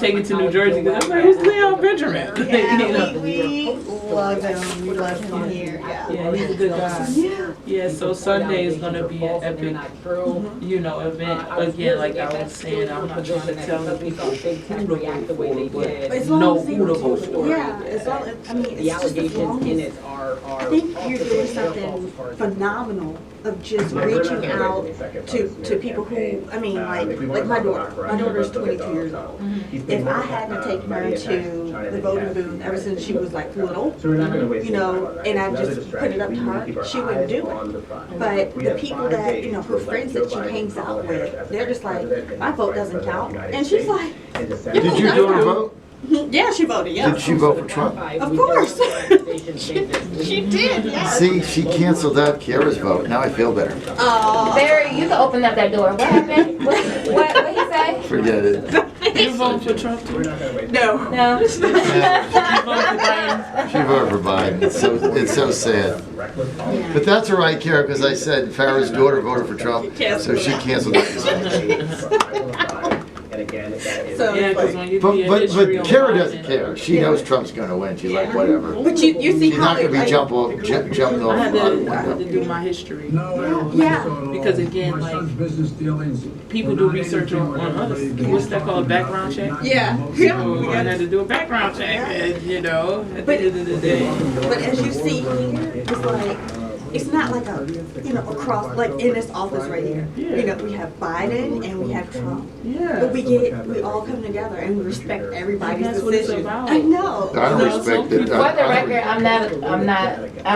take it to New Jersey because I'm like, who's Leon Benjamin? Yeah, we love him. We love him here. Yeah, he's a good guy. Yeah, so Sunday is gonna be an epic, event. Again, like I was saying, I'm not trying to tell the people who to vote for, but know who to vote for. Yeah, as long as, I mean, it's the allegations in it are. I think you're doing something phenomenal of just reaching out to people who, I mean, like my daughter. My daughter is 22 years old. If I hadn't taken her to the voting booth ever since she was like little, and I just put it up to her, she wouldn't do it. But the people that, her friends that she hangs out with, they're just like, my vote doesn't count. And she's like, did you do her vote? Yeah, she voted, yeah. Did she vote for Trump? Of course. she did, yeah. See, she canceled out Khiara's vote. Now I feel better. Barry, you can open up that door. What happened? What he say? Forget it. You vote for Trump too? No. No. She voted for Biden. It's so sad. But that's all right, Khiara, because I said Farah's daughter voted for Trump, so she canceled out. So, yeah, because when you But Khiara doesn't care. She knows Trump's going to win. She's like, whatever. But you see She's how not going to be jumping off. I had to do my history. Yeah. Because again, like, people do research on us. What's that called? Background check? Yeah. So I had to do a background check, and, at the end of the day. But as you see here, it's like, it's not like across, like in this office right here. Yeah. We have Biden and we have Trump. Yeah. But we all come together and we respect everybody's That's what it's decision. about. I know. I don't respect it. For the record, I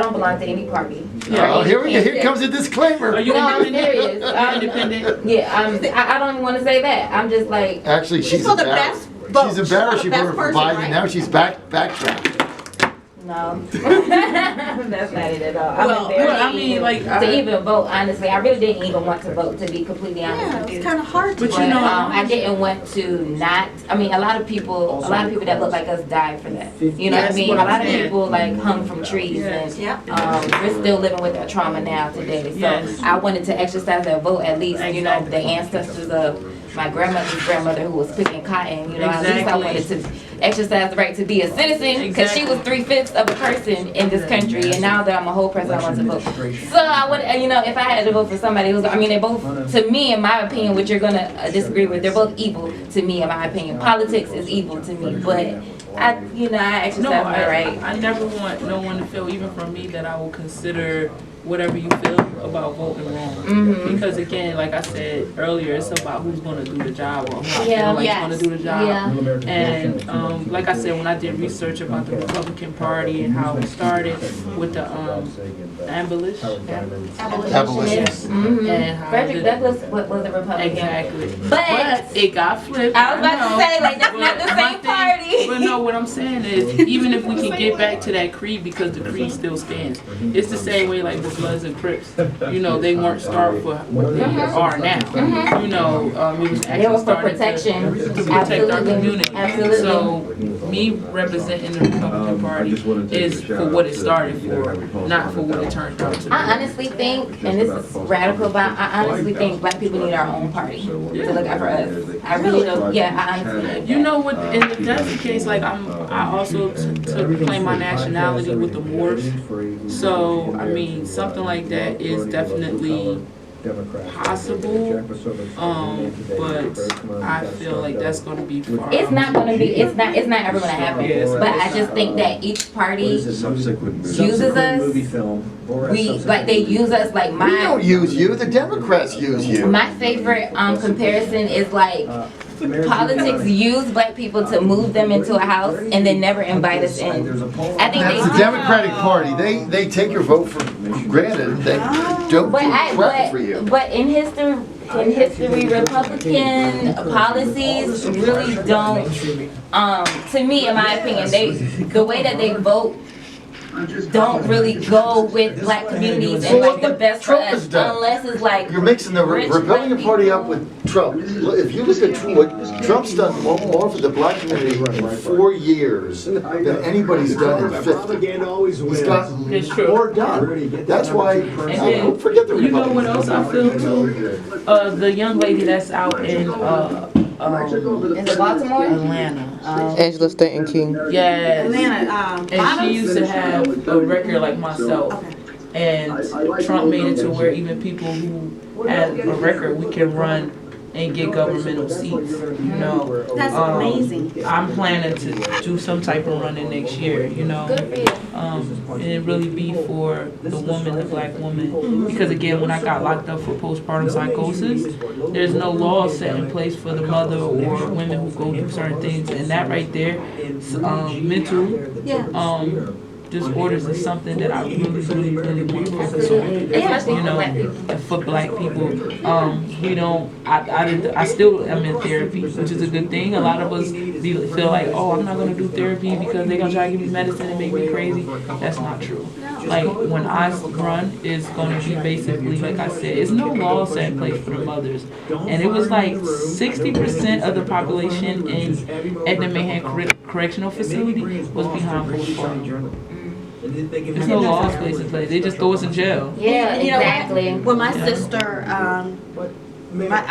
don't belong to any party. Oh, here comes a disclaimer. Are you No, I'm independent? serious. Independent? Yeah, I don't even want to say that. I'm just like, Actually, she's for the embarrassed. best vote. She's embarrassed she For the voted best for person, Biden. right? Now she's backtracked. no. That's not it at all. Well, I mean, like, to even vote, honestly, I really didn't even want to vote, to be completely honest Yeah, with you. it's kind of hard to. But you know, I didn't want to not. I mean, a lot of people that look like us died for that. You know what I mean? A lot of people like hung from trees, and we're still living with that trauma now today. So I wanted to exercise that vote, at least, the ancestors of my grandmother's grandmother who was picking cotton. At least I wanted to exercise the right to be a citizen, because she was 3/5 of a person in this country, and now that I'm a whole person, I want to vote. So I would, if I had to vote for somebody who's, they're both, to me, in my opinion, which you're gonna disagree with, they're both evil to me, in my opinion. Politics is evil to me, but I exercise my right. I never want no one to feel, even from me, that I will consider whatever you feel about voting wrong. Because again, like I said earlier, it's about who's going to do the job, or who I feel like is going to do the job. And like I said, when I did research about the Republican Party and how it started with the Abolitionists. And how Frederick Douglass was a Republican. Exactly. But it got flipped. I was about to say, like, that's not the same party. But no, what I'm saying is, even if we can get back to that creed, because the creed still stands, it's the same way like the Bloods and Crips. They weren't started for what they are now. It was actually It was for started protection. to protect our community. Absolutely. So me representing the Republican Party is for what it started for, not for what it turned out to be. I honestly think, and this is radical, but I honestly think black people need our own party to look out for us. I really don't. Yeah, I honestly think You know what? And if that's the case, like I also took claim my nationality with the Moors. So something like that is definitely possible, but I feel like that's going to be far. It's not going to be. It's not ever going to happen. But I just think that each party uses us. They use us like my. We don't use you. The Democrats use you. My favorite comparison is like. Politics use black people to move them into a house and then never invite us in. I think that's the Democratic Party. They take your vote for granted. They don't do crap for you. But in history, Republican policies really don't. To me, in my opinion, the way that they vote don't really go with black communities and like the best for us, unless it's like you're mixing the Republican Party up with Trump. If you look at what Trump's done more for the black community in 4 years than anybody's done in 50. He's got more done. That's why. Don't forget the Republicans. You know what else I feel too? The young lady that's out in Is it Baltimore? Atlanta. Angela Stanton King. Yes. Atlanta, And she used to have a record like myself. Okay. And Trump made it to where even people who have a record, we can run and get governmental seats, you know. That's amazing. I'm planning to do some type of running next year, you know. Good for you. And it really be for the woman, the black woman. Because again, when I got locked up for postpartum psychosis, there's no law set in place for the mother or women who go through certain things. And that right there, mental, disorders is something that I really want to focus on. Especially You know, and for black people, we don't. I still am in therapy, which is a good thing. A lot of us feel like, oh, I'm not gonna do therapy because they're gonna try to give me medicine and make me crazy. That's not true. Like when I run, it's gonna be basically like I said, it's no law set in place for the mothers, and it was like 60% of the population at the Manhattan Correctional Facility was behind postpartum. There's no laws placed in place. They just throw us in jail. Yeah, You know, exactly. when my sister, I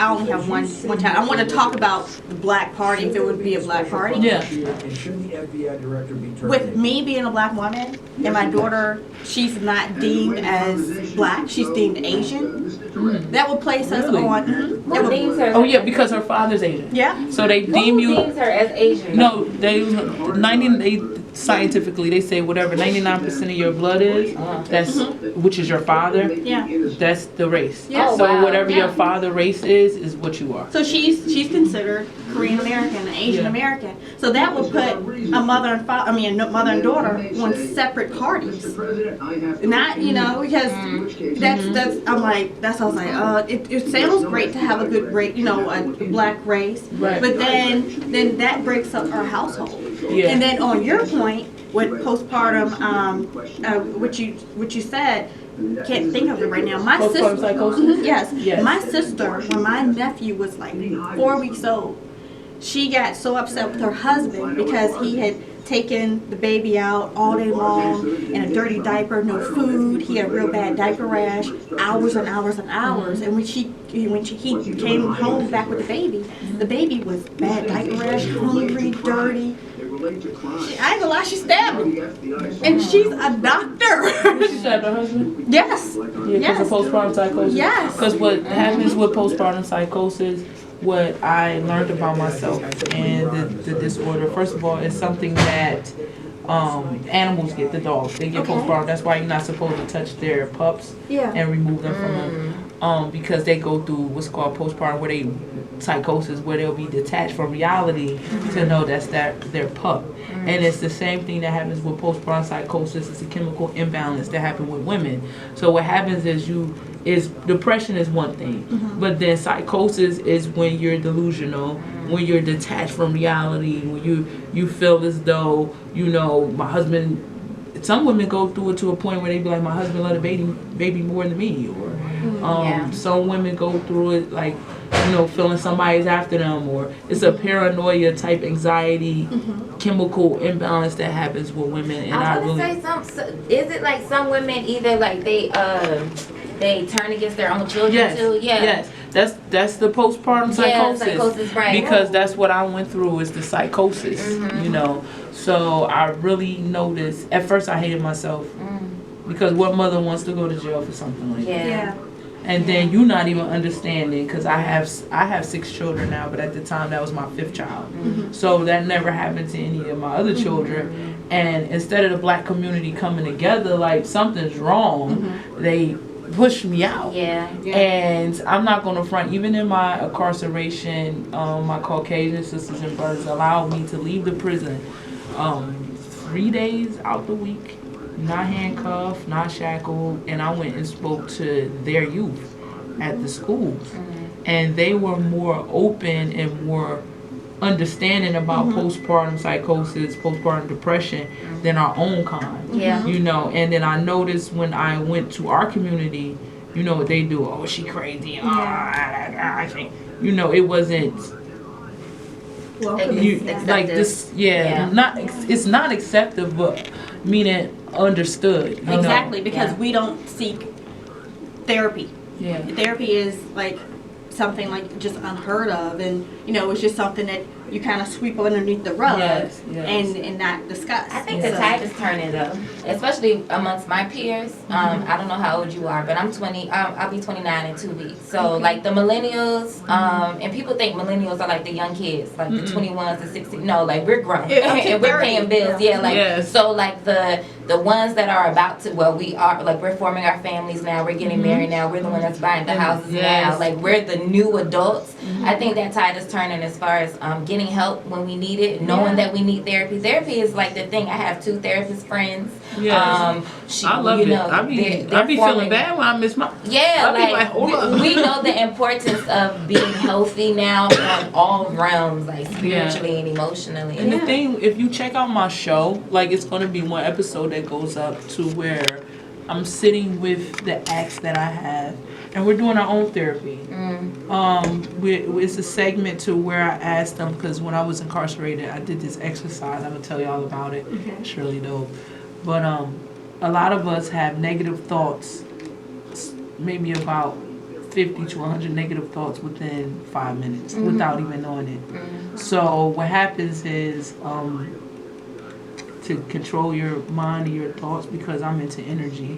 only have one child. I want to talk about the black party, if it would be a black party. Yeah. With me being a black woman and my daughter, she's not deemed as black, she's deemed Asian. That would place us Really? on. Who deems her? Oh yeah, because her father's Asian. Yeah. So they deem Who you. deems her as Asian? No, they scientifically they say whatever 99% of your blood is, that's which is your father. Yeah. That's the race. Yeah. Oh, So wow. whatever your father race is what you are. So she's considered Korean American and Asian American. So that would put a mother and mother and daughter on separate parties. Not, because that's I'm like, I was like, it sounds great to have a good race, a black race, Right. but then that breaks up our household. Yeah. And then on your point with postpartum, what you said, can't think of it right now. My Postpartum sister, psychosis? yes, my sister, when my nephew was like 4 weeks old, she got so upset with her husband because he had taken the baby out all day long in a dirty diaper, no food. He had a real bad diaper rash, hours and hours and hours. And when he came home back with the baby was bad diaper rash, hungry, dirty. I ain't gonna lie, she stabbed me. And she's a doctor. She stabbed her husband? Yes. Yeah, because Yes. of postpartum psychosis? Yes. Because what happens with postpartum psychosis, what I learned about myself and the disorder, first of all, is something that animals get, the dogs. They get postpartum. That's why you're not supposed to touch their pups and remove them from them. Because they go through what's called postpartum, psychosis, where they'll be detached from reality to know that's their pup. And it's the same thing that happens with postpartum psychosis. It's a chemical imbalance that happens with women. So what happens is depression is one thing, but then psychosis is when you're delusional, when you're detached from reality, when you feel as though, my husband. Some women go through it to a point where they be like, my husband loved a baby more than me, or some women go through it like, feeling somebody's after them, or it's a paranoia type anxiety, chemical imbalance that happens with women. And I was gonna say is it like some women either like they turn against their own children too? Yes. That's the postpartum psychosis. Psychosis, right. Because that's what I went through is the psychosis, So I really noticed, at first I hated myself because what mother wants to go to jail for something like that? Yeah. And then you not even understanding, because I have 6 children now, but at the time that was my 5th child. So that never happened to any of my other children. And instead of the black community coming together like something's wrong, they pushed me out. And I'm not going to front, even in my incarceration, my Caucasian sisters and brothers allowed me to leave the prison 3 days out the week, not handcuffed, not shackled, and I went and spoke to their youth at the schools. And they were more open and more understanding about postpartum psychosis, postpartum depression than our own kind. And then I noticed when I went to our community, what they do, oh, she crazy, it wasn't like this, it's not accepted, but meaning understood. Exactly, because we don't seek therapy. Therapy is like something like just unheard of, and it's just something that you kind of sweep underneath the rug and not discuss. I think the tide is turning though, especially amongst my peers. I don't know how old you are, but I'm 20. I'll be 29 in 2 weeks. So like the millennials, and people think millennials are like the young kids, like the 21s, the 60s. No, like we're grown and we're paying bills. So like the ones that are about to, we are like we're forming our families now. We're getting married now. We're the one that's buying the houses now. Like we're the new adults. I think that tide is turning as far as getting help when we need it, knowing that we need therapy. Therapy is like the thing. I have 2 therapist friends. I love it. I be feeling bad when I miss my. We know the importance of being healthy now on all realms, like spiritually and emotionally. And the thing, if you check out my show, like it's gonna be one episode that goes up to where I'm sitting with the acts that I have, and we're doing our own therapy. It's a segment to where I asked them, because when I was incarcerated, I did this exercise. I'm gonna tell you all about it. It's really dope. But a lot of us have negative thoughts, maybe about 50 to 100 negative thoughts within 5 minutes without even knowing it. So what happens is to control your mind and your thoughts, because I'm into energy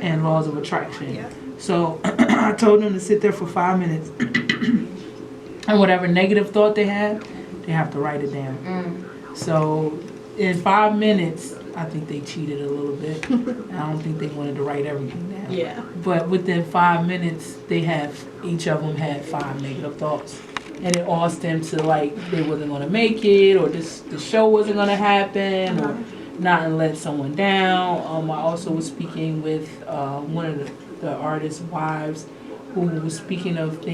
and laws of attraction. So I told them to sit there for 5 minutes and whatever negative thought they have to write it down. So in 5 minutes, I think they cheated a little bit. I don't think they wanted to write everything down. But within 5 minutes, each of them had 5 negative thoughts. And it all stemmed to like they wasn't going to make it, or the show wasn't going to happen, or not and let someone down. I also was speaking with one of the artist's wives, who was speaking of things